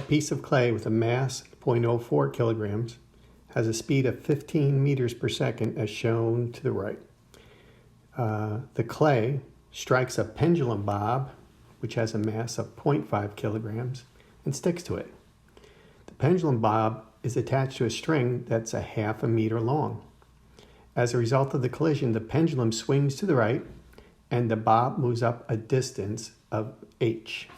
piece of clay with a mass 0.04 kilograms has a speed of 15 meters per second as shown to the right. The clay strikes a pendulum bob, which has a mass of 0.5 kilograms, and sticks to it. The pendulum bob is attached to a string that's a half a meter long. As a result of the collision, the pendulum swings to the right and the bob moves up a distance of h.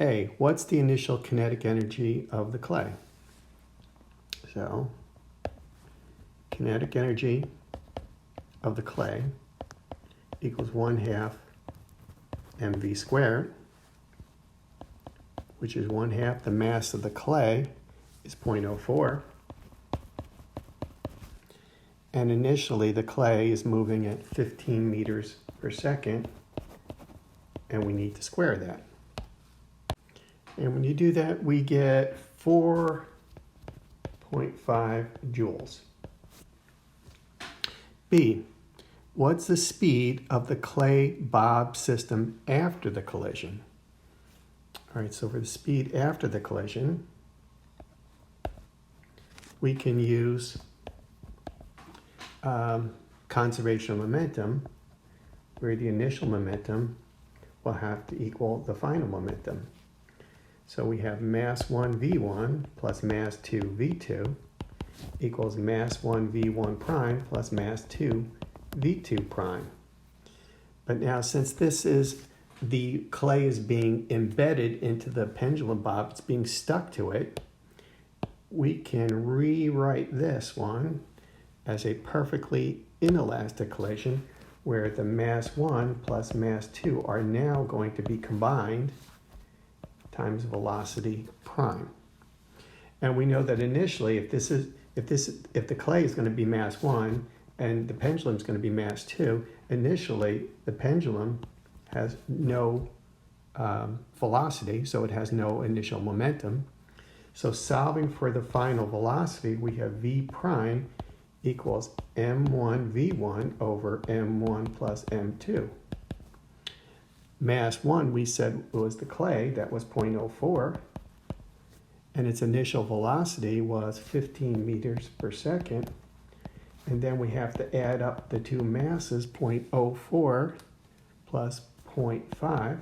A, what's the initial kinetic energy of the clay? So, kinetic energy of the clay equals 1/2 mv squared, which is 1/2 the mass of the clay is 0.04. And initially the clay is moving at 15 meters per second, and we need to square that. And when you do that, we get 4.5 joules. B, what's the speed of the clay bob system after the collision? All right, so for the speed after the collision, we can use conservation of momentum, where the initial momentum will have to equal the final momentum. So we have mass 1 v1 plus mass 2 v2 equals mass 1 v1 prime plus mass 2 v2 prime. But now, since this is the clay is being embedded into the pendulum bob, it's being stuck to it, we can rewrite this one as a perfectly inelastic collision where the mass 1 plus mass 2 are now going to be combined times velocity prime. And we know that initially if the clay is going to be mass 1 and the pendulum is going to be mass 2, initially the pendulum has no velocity, so it has no initial momentum. So solving for the final velocity, we have v prime equals m1 v1 over m1 plus m2. Mass 1 we said was the clay, that was 0.04, and its initial velocity was 15 meters per second. And then we have to add up the two masses, 0.04 plus 0.5.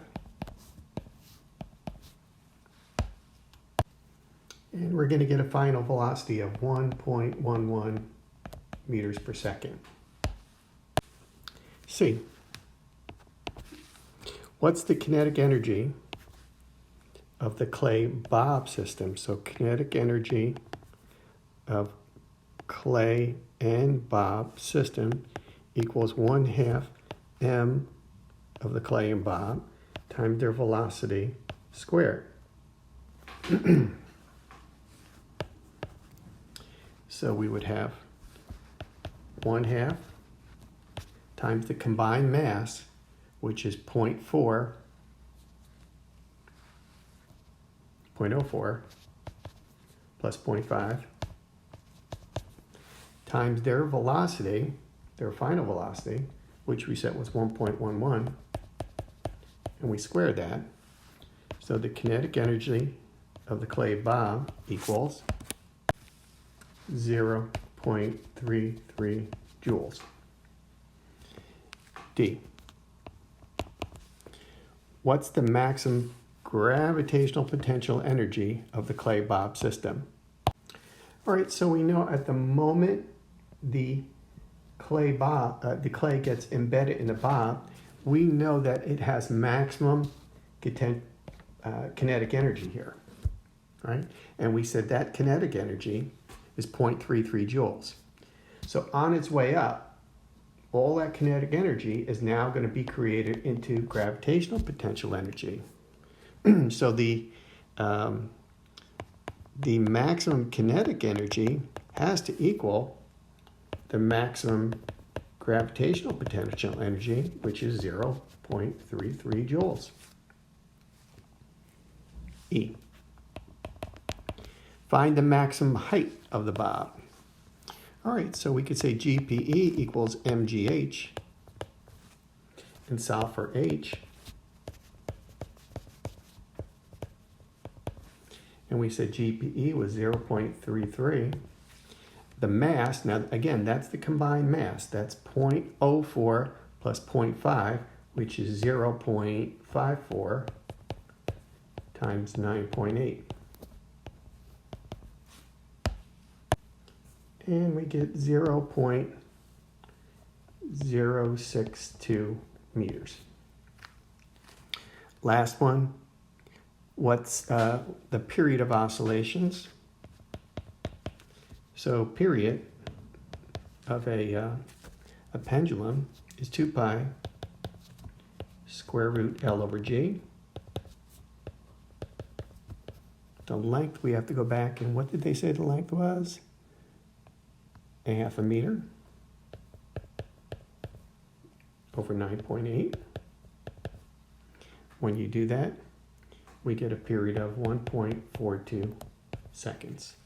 And we're going to get a final velocity of 1.11 meters per second. C, what's the kinetic energy of the clay bob system? So kinetic energy of clay and bob system equals 1/2 m of the clay and bob times their velocity squared. So we would have 1/2 times the combined mass, which is 0.04 plus 0.5 times their velocity, their final velocity, which we said was 1.11, and we squared that. So the kinetic energy of the clay bob equals 0.33 joules. D, what's the maximum gravitational potential energy of the clay bob system? All right, so we know at the moment the clay gets embedded in the bob, we know that it has maximum kinetic energy here, right? And we said that kinetic energy is 0.33 joules. So on its way up, all that kinetic energy is now going to be created into gravitational potential energy. So the maximum kinetic energy has to equal the maximum gravitational potential energy, which is 0.33 joules. E, find the maximum height of the bob. All right, so we could say GPE equals mgh and solve for h. and we said GPE was 0.33. The mass, now again, that's the combined mass. That's 0.04 plus 0.5, which is 0.54 times 9.8. And we get 0.062 meters. Last one, what's the period of oscillations? So period of a pendulum is 2 pi square root L over G. The length, we have to go back, and what did they say the length was? 1/2 meter over 9.8. When you do that, we get a period of 1.42 seconds.